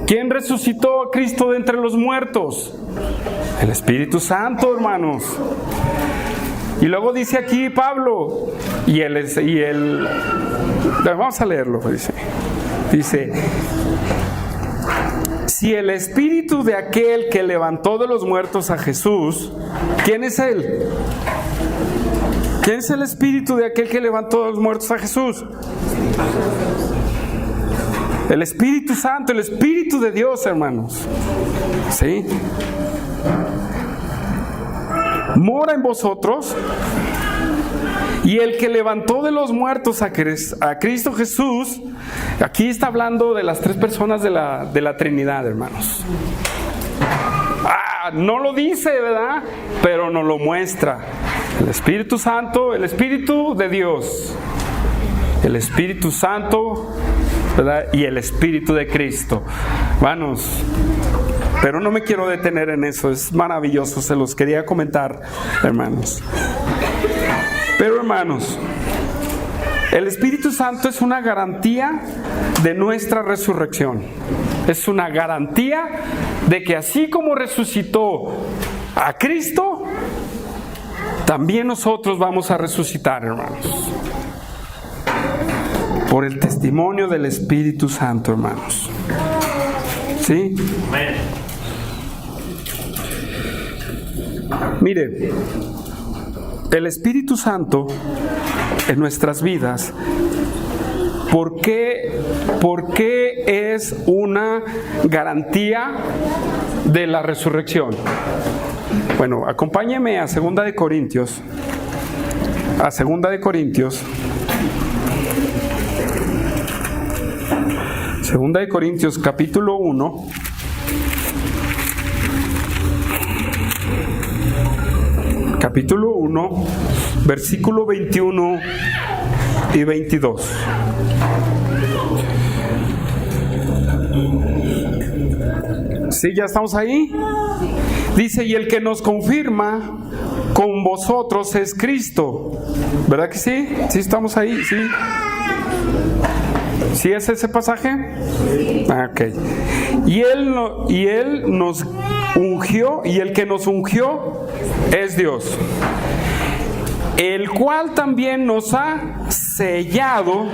A: ¿Quién resucitó a Cristo de entre los muertos? El Espíritu Santo, hermanos. Y luego dice aquí Pablo, vamos a leerlo, dice, si el Espíritu de aquel que levantó de los muertos a Jesús, ¿quién es Él? ¿Quién es el Espíritu de aquel que levantó de los muertos a Jesús? El Espíritu Santo, el Espíritu de Dios, hermanos. ¿Sí? Mora en vosotros, y el que levantó de los muertos a Cristo Jesús. Aquí está hablando de las tres personas de la Trinidad, hermanos. No lo dice, ¿verdad? Pero nos lo muestra. El Espíritu Santo, el Espíritu de Dios, el Espíritu Santo, ¿verdad? Y el Espíritu de Cristo. Hermanos, pero no me quiero detener en eso, es maravilloso, se los quería comentar, hermanos. Pero hermanos, el Espíritu Santo es una garantía de nuestra resurrección. Es una garantía de que así como resucitó a Cristo, también nosotros vamos a resucitar, hermanos. Por el testimonio del Espíritu Santo, hermanos. ¿Sí? Amén. Mire, el Espíritu Santo en nuestras vidas, ¿por qué es una garantía de la resurrección? Bueno, acompáñeme a 2 de Corintios. A 2 de Corintios. 2 de Corintios capítulo 1. Capítulo 1, versículo 21 y 22. ¿Sí? ¿Ya estamos ahí? Dice, y el que nos confirma con vosotros es Cristo. ¿Verdad que sí? ¿Sí estamos ahí? ¿Sí? ¿Sí es ese pasaje? Ah, ok. Y él nos ungió, y el que nos ungió es Dios, el cual también nos ha sellado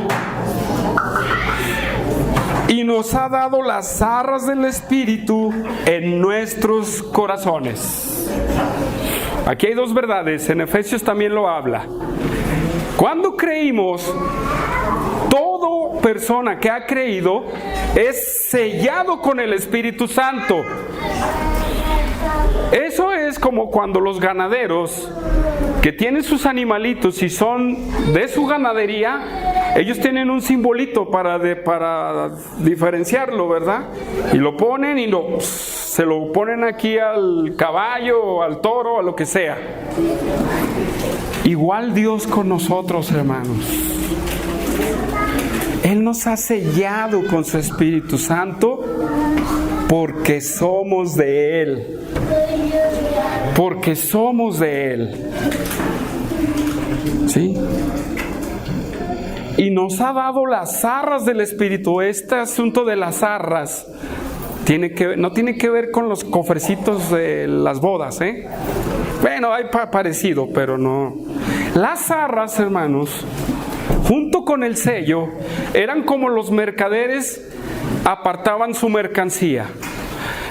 A: y nos ha dado las arras del Espíritu en nuestros corazones. Aquí hay dos verdades, en Efesios también lo habla. Cuando creímos, toda persona que ha creído es sellado con el Espíritu Santo. Eso es como cuando los ganaderos que tienen sus animalitos y son de su ganadería, ellos tienen un simbolito para diferenciarlo, ¿verdad? Y lo ponen y se lo ponen aquí al caballo, al toro, a lo que sea. Igual Dios con nosotros, hermanos. Él nos ha sellado con su Espíritu Santo porque somos de Él. Porque somos de Él. ¿Sí? Y nos ha dado las arras del Espíritu. Este asunto de las arras no tiene que ver con los cofrecitos de las bodas, ¿eh? Bueno, hay parecido, pero no. Las arras, hermanos, junto con el sello, eran como los mercaderes apartaban su mercancía.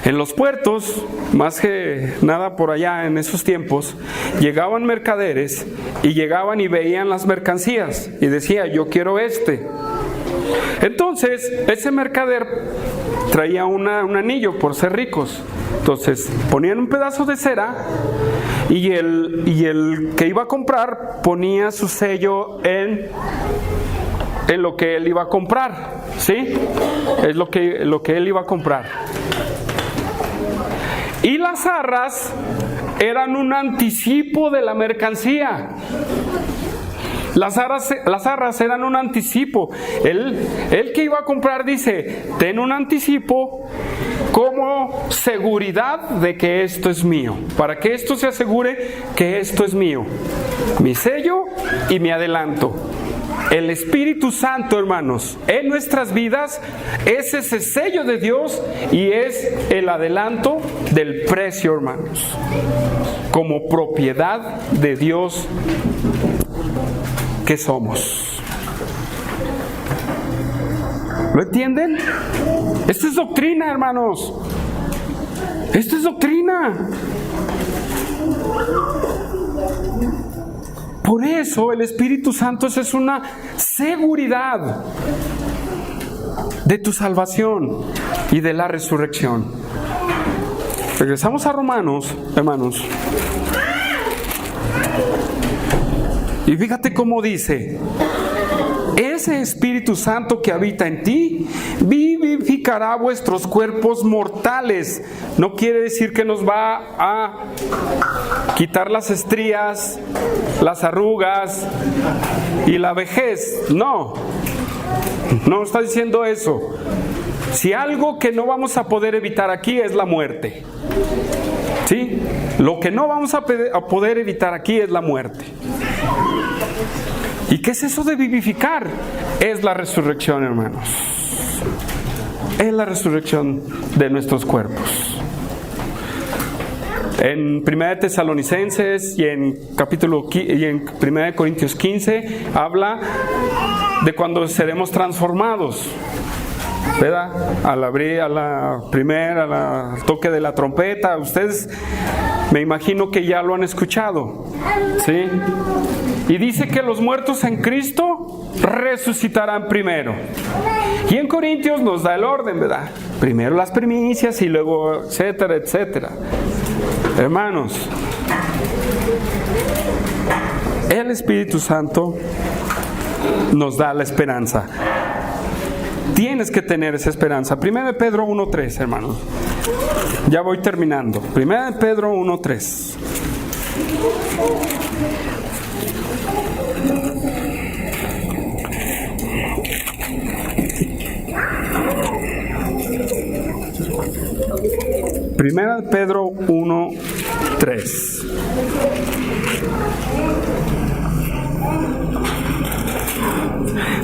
A: En los puertos, más que nada por allá en esos tiempos, llegaban mercaderes y llegaban y veían las mercancías y decía, yo quiero este. Entonces, ese mercader traía un anillo por ser ricos. Entonces, ponían un pedazo de cera y el que iba a comprar ponía su sello en lo que él iba a comprar, ¿sí? Es lo que él iba a comprar. Y las arras eran un anticipo de la mercancía. Las arras eran un anticipo. Él que iba a comprar dice, ten un anticipo como seguridad de que esto es mío. Para que esto se asegure que esto es mío. Mi sello y mi adelanto. El Espíritu Santo, hermanos, en nuestras vidas es ese sello de Dios y es el adelanto del precio, hermanos, como propiedad de Dios que somos. ¿Lo entienden? Esto es doctrina, hermanos. Esto es doctrina. Por eso el Espíritu Santo es una seguridad de tu salvación y de la resurrección. Regresamos a Romanos, hermanos. Y fíjate cómo dice, ese Espíritu Santo que habita en ti vivificará vuestros cuerpos mortales. No quiere decir que nos va a quitar las estrías, las arrugas y la vejez. No está diciendo eso. Si algo que no vamos a poder evitar aquí es la muerte. ¿Sí? Lo que no vamos a poder evitar aquí es la muerte. ¿Y qué es eso de vivificar? Es la resurrección, hermanos. Es la resurrección de nuestros cuerpos. En 1 Tesalonicenses y en 1 Corintios 15 habla de cuando seremos transformados, ¿verdad? Al toque de la trompeta. Ustedes me imagino que ya lo han escuchado, ¿sí? Y dice que los muertos en Cristo resucitarán primero. Y en Corintios nos da el orden, ¿verdad? Primero las primicias y luego etcétera, etcétera. Hermanos, el Espíritu Santo nos da la esperanza. Tienes que tener esa esperanza. 1 Pedro 1:3, hermanos. Ya voy terminando. 1 Pedro 1:3. Primera de Pedro 1:3.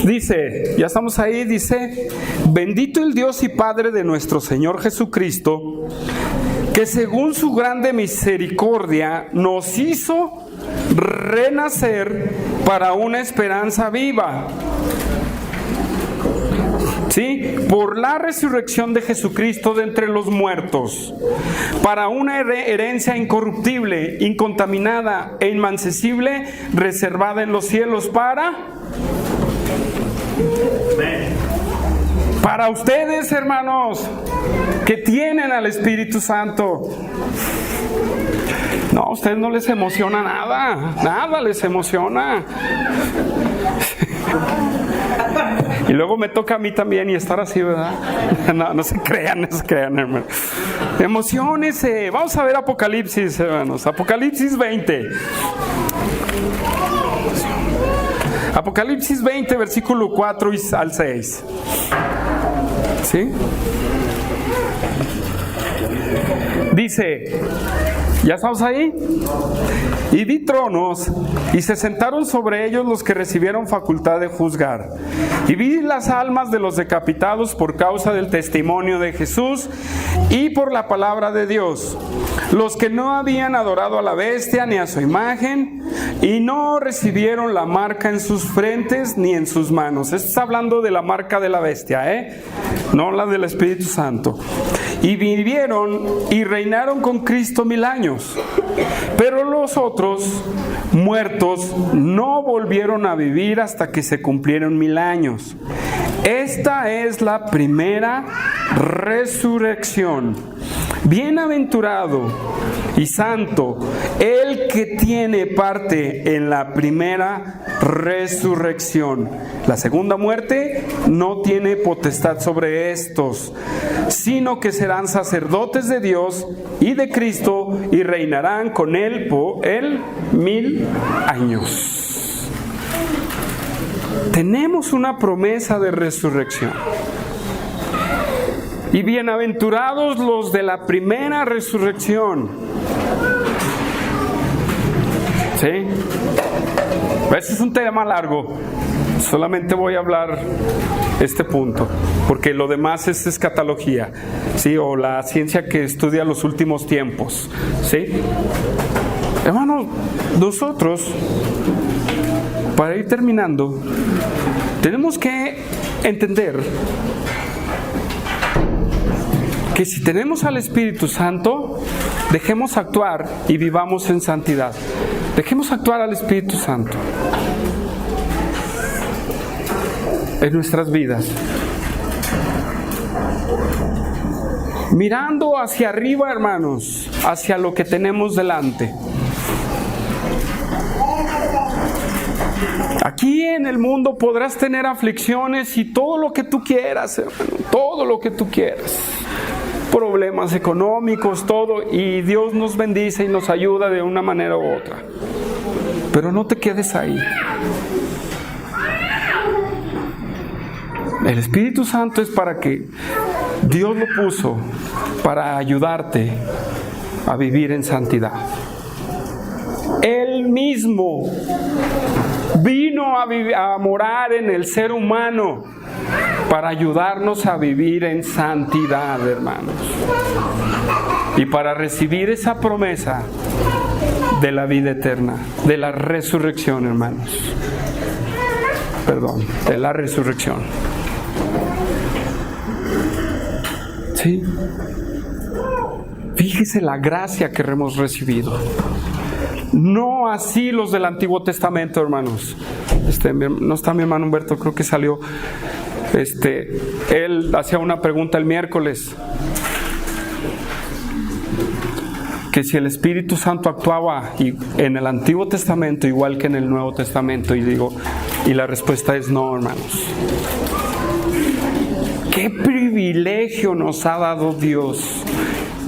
A: Dice, ya estamos ahí, dice: bendito el Dios y Padre de nuestro Señor Jesucristo, que según su grande misericordia nos hizo renacer para una esperanza viva. ¿Sí? Por la resurrección de Jesucristo de entre los muertos, para una herencia incorruptible, incontaminada e inmancesible, reservada en los cielos para ustedes, hermanos, que tienen al Espíritu Santo. No, a ustedes no les emociona nada les emociona. Y luego me toca a mí también y estar así, ¿verdad? No se crean, hermanos. Emociónense. Vamos a ver Apocalipsis, hermanos. Apocalipsis 20. Apocalipsis 20, versículo 4 al 6. ¿Sí? Dice, ¿ya estamos ahí? Y vi tronos, y se sentaron sobre ellos los que recibieron facultad de juzgar. Y vi las almas de los decapitados por causa del testimonio de Jesús y por la palabra de Dios, los que no habían adorado a la bestia ni a su imagen, y no recibieron la marca en sus frentes ni en sus manos. Esto está hablando de la marca de la bestia, no la del Espíritu Santo. Y vivieron y reinaron con Cristo 1000 años. Pero los otros muertos no volvieron a vivir hasta que se cumplieron 1000 años. Esta es la primera resurrección. Bienaventurado y santo el que tiene parte en la primera resurrección. La segunda muerte no tiene potestad sobre estos, sino que serán sacerdotes de Dios y de Cristo y reinarán con él por 1000 años. Tenemos una promesa de resurrección. Y bienaventurados los de la primera resurrección. ¿Sí? Ese es un tema largo. Solamente voy a hablar este punto, porque lo demás es escatología, ¿sí? O la ciencia que estudia los últimos tiempos, ¿sí? Hermano, nosotros, para ir terminando, tenemos que entender que si tenemos al Espíritu Santo, dejemos actuar y vivamos en santidad. Dejemos actuar al Espíritu Santo en nuestras vidas, mirando hacia arriba, hermanos, hacia lo que tenemos delante. Aquí en el mundo podrás tener aflicciones y todo lo que tú quieras, hermano, todo lo que tú quieras. Problemas económicos, todo, y Dios nos bendice y nos ayuda de una manera u otra. Pero no te quedes ahí. El Espíritu Santo es para que Dios lo puso para ayudarte a vivir en santidad. Él mismo vino a morar en el ser humano para ayudarnos a vivir en santidad, hermanos. Y para recibir esa promesa de la vida eterna, de la resurrección, hermanos. Perdón, de la resurrección. Sí. Fíjese la gracia que hemos recibido. No así los del Antiguo Testamento, hermanos. No está mi hermano Humberto, creo que salió. Él hacía una pregunta el miércoles, que si el Espíritu Santo actuaba en el Antiguo Testamento igual que en el Nuevo Testamento, y la respuesta es no, hermanos. Qué privilegio nos ha dado Dios,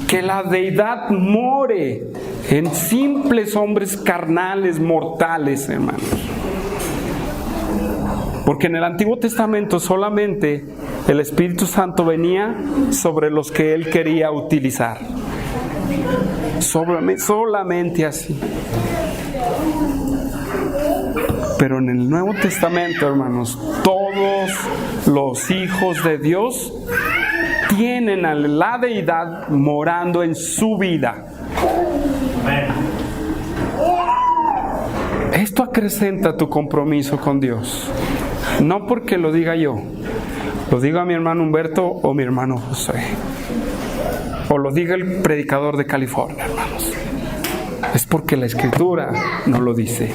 A: que la deidad more en simples hombres carnales, mortales, hermanos. Porque en el Antiguo Testamento solamente el Espíritu Santo venía sobre los que Él quería utilizar. Solamente así. Pero en el Nuevo Testamento, hermanos, todos los hijos de Dios tienen a la deidad morando en su vida. Esto acrecenta tu compromiso con Dios. No porque lo diga yo, lo diga mi hermano Humberto o mi hermano José, o lo diga el predicador de California, hermanos. Es porque la Escritura nos lo dice.